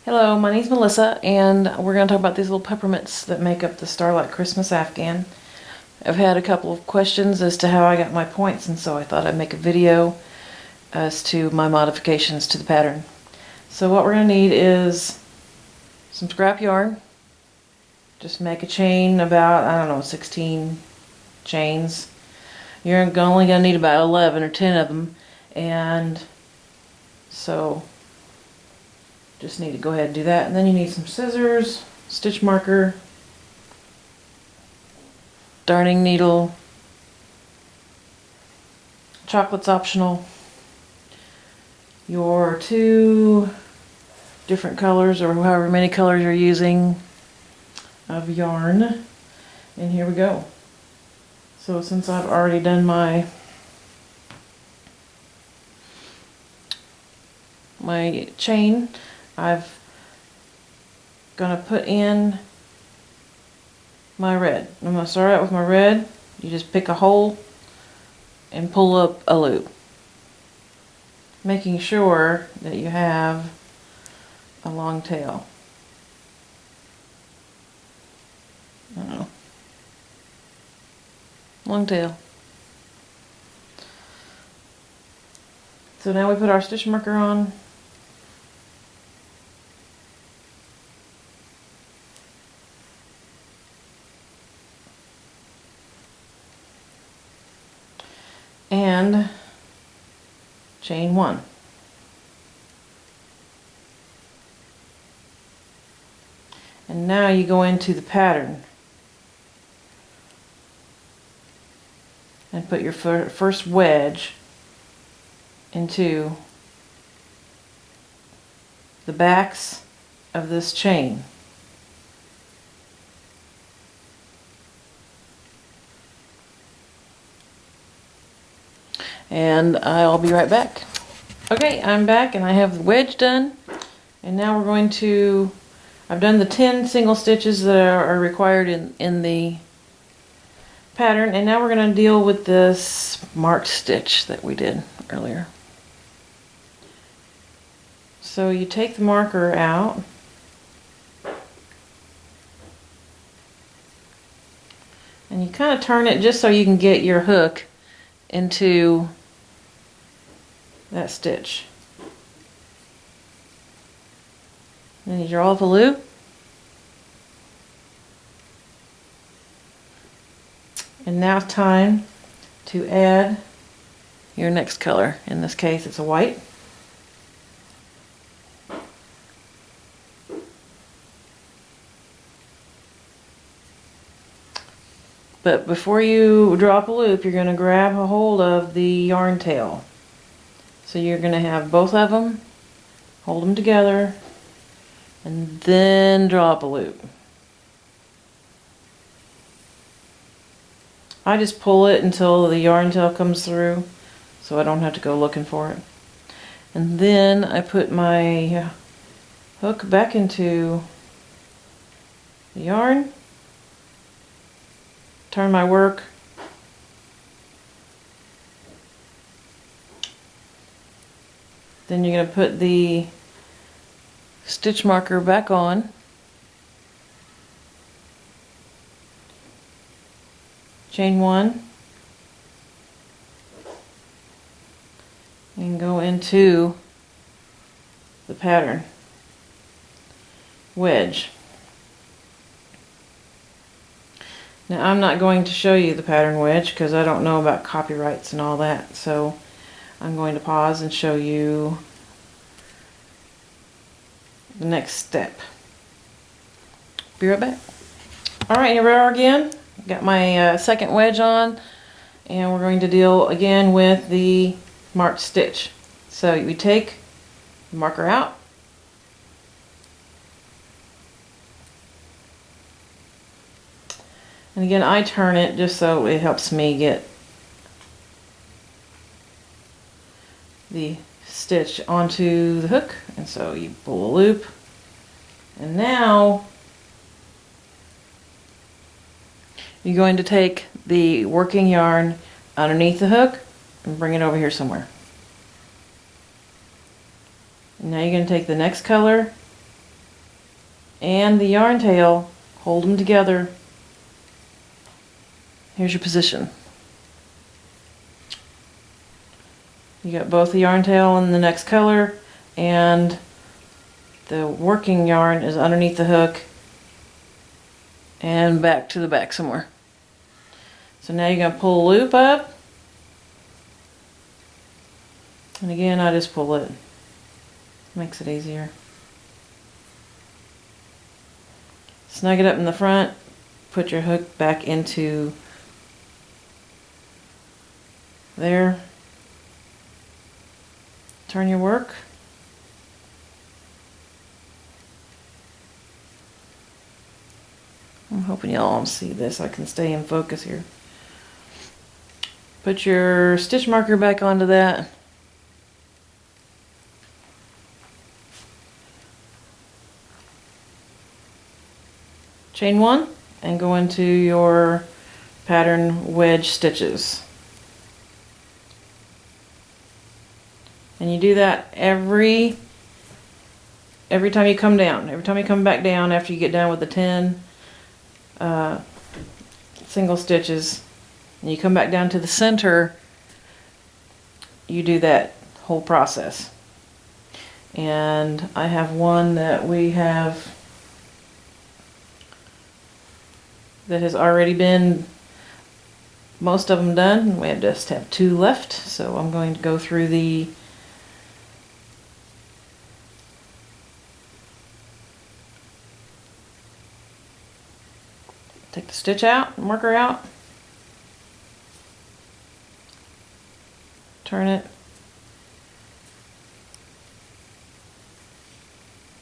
Hello, my name's Melissa, and we're going to talk about these little peppermints that make up the Starlight Christmas Afghan. I've had a couple of questions as to how I got my points, and so I thought I'd make a video as to my modifications to the pattern. So what we're going to need is some scrap yarn. Just make a chain about, I don't know, 16 chains. You're only going to need about 11 or 10 of them, and so just need to go ahead and do that. And then you need some scissors, stitch marker, darning needle, chocolate's optional, your 2 different colors or however many colors you're using of yarn, and here we go. So since I've already done my chain, I've gonna put in my red. I'm gonna start out with my red. You just pick a hole and pull up a loop, making sure that you have a long tail. Long tail. So now we put our stitch marker on. And chain 1. And now you go into the pattern and put your first wedge into the backs of this chain. And I'll be right back. Okay, I'm back and I have the wedge done. And now we're going to, I've done the 10 single stitches that are required in the pattern, and now we're going to deal with this marked stitch that we did earlier. So you take the marker out, and you kind of turn it just so you can get your hook into that stitch. Then you draw up a loop, and now it's time to add your next color. In this case it's a white. But before you drop a loop, you're going to grab a hold of the yarn tail. So you're going to have both of them, hold them together, and then drop a loop. I just pull it until the yarn tail comes through, so I don't have to go looking for it. And then I put my hook back into the yarn, turn my work, then you're going to put the stitch marker back on, chain 1, and go into the pattern wedge. Now I'm not going to show you the pattern wedge because I don't know about copyrights and all that, so I'm going to pause and show you the next step. Be right back. Alright, here we are again. Got my second wedge on, and we're going to deal again with the marked stitch. So we take the marker out, and again I turn it just so it helps me get the stitch onto the hook. And so you pull a loop, and now you're going to take the working yarn underneath the hook and bring it over here somewhere. And now you're going to take the next color and the yarn tail, hold them together. Here's your position. You got both the yarn tail in the next color, and the working yarn is underneath the hook and back to the back somewhere. So now you're going to pull a loop up, and again I just pull it. Makes it easier. Snug it up in the front, put your hook back into there, turn your work. I'm hoping y'all see this. I can stay in focus here. Put your stitch marker back onto that. Chain one and go into your pattern wedge stitches. And you do that every time you come down. Every time you come back down after you get done with the 10 single stitches, and you come back down to the center, you do that whole process. And I have one that we have that has already been most of them done. We just have 2 left, so I'm going to go through the take the stitch out, marker out, turn it,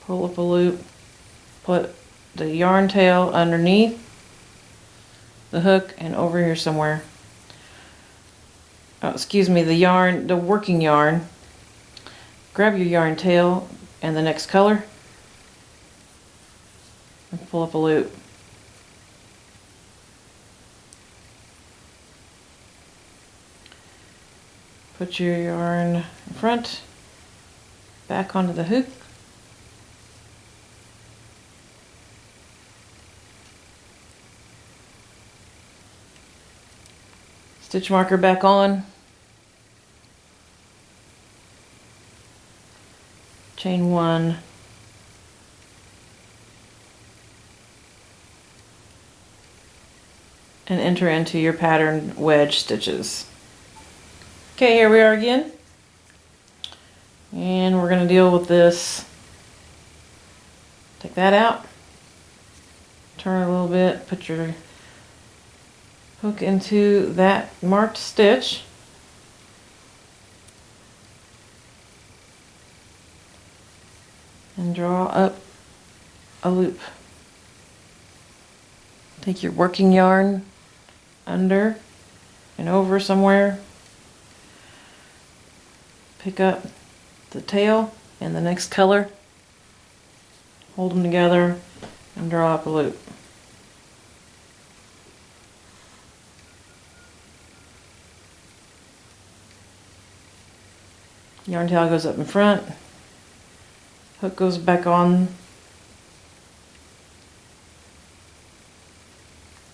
pull up a loop, put the yarn tail underneath the hook and over here somewhere. Oh, excuse me, the working yarn. Grab your yarn tail and the next color and pull up a loop. Put your yarn in front, back onto the hook. Stitch marker back on. Chain 1. And enter into your pattern wedge stitches. Okay, here we are again. And we're going to deal with this. Take that out. Turn a little bit. Put your hook into that marked stitch. And draw up a loop. Take your working yarn under and over somewhere. Pick up the tail and the next color. Hold them together and draw up a loop. Yarn tail goes up in front. Hook goes back on.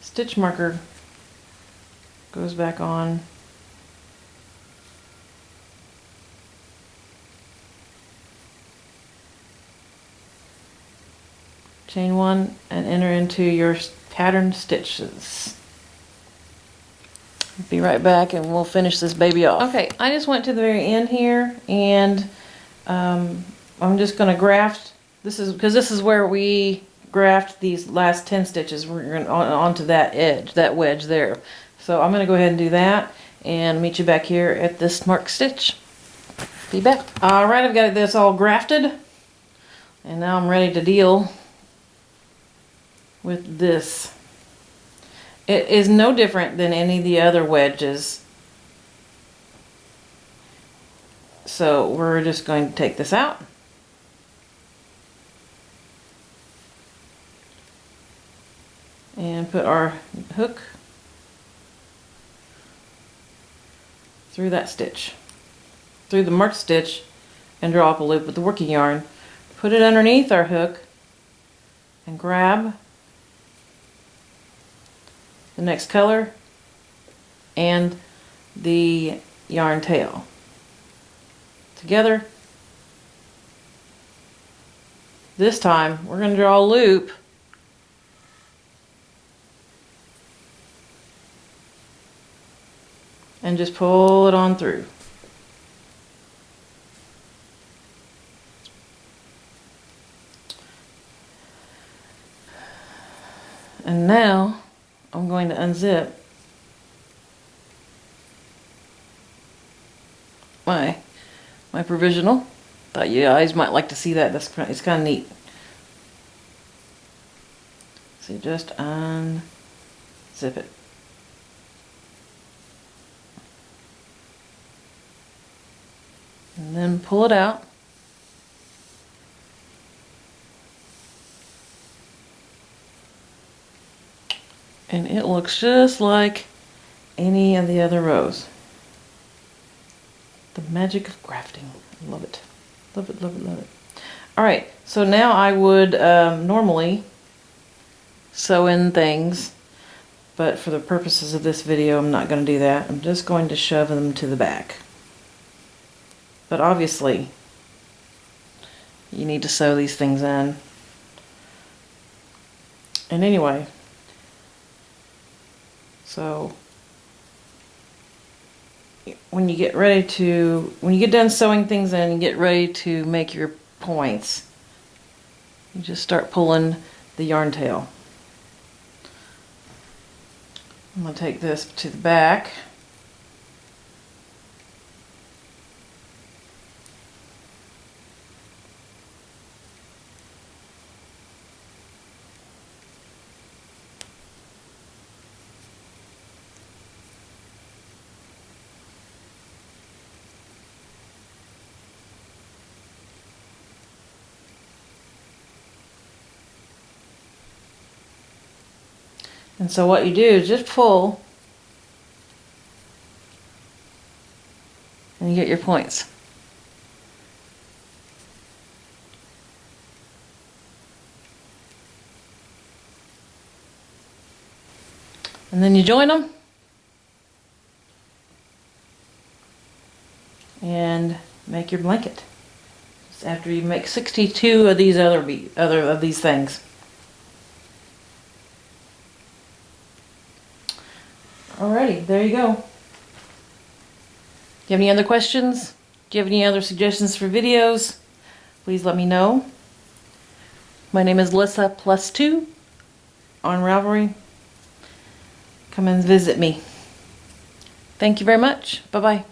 Stitch marker goes back on. Chain 1 and enter into your pattern stitches. Be right back and we'll finish this baby off. Okay, I just went to the very end here and I'm just going to graft. This is because this is where we graft these last 10 stitches. We're going onto that edge, that wedge there. So I'm going to go ahead and do that and meet you back here at this marked stitch. Be back. Alright, I've got this all grafted and now I'm ready to deal with this. It is no different than any of the other wedges. So we're just going to take this out. And put our hook through that stitch, through the marked stitch, and draw up a loop with the working yarn. Put it underneath our hook and grab the next color and the yarn tail together. This time we're going to draw a loop and just pull it on through. And now I'm going to unzip my provisional. Thought you guys might like to see that. It's kind of neat. So you just unzip it. And then pull it out. And it looks just like any of the other rows. The magic of grafting. I love it. Love it, love it, love it. Alright, so now I would normally sew in things, but for the purposes of this video I'm not going to do that. I'm just going to shove them to the back. But obviously you need to sew these things in. And anyway, so when you get done sewing things in and get ready to make your points, you just start pulling the yarn tail. I'm going to take this to the back. And so what you do is just pull and you get your points. And then you join them and make your blanket. Just after you make 62 of these other of these things. Alrighty, there you go. Do you have any other questions? Do you have any other suggestions for videos? Please let me know. My name is Lissa +2 on Ravelry. Come and visit me. Thank you very much. Bye-bye.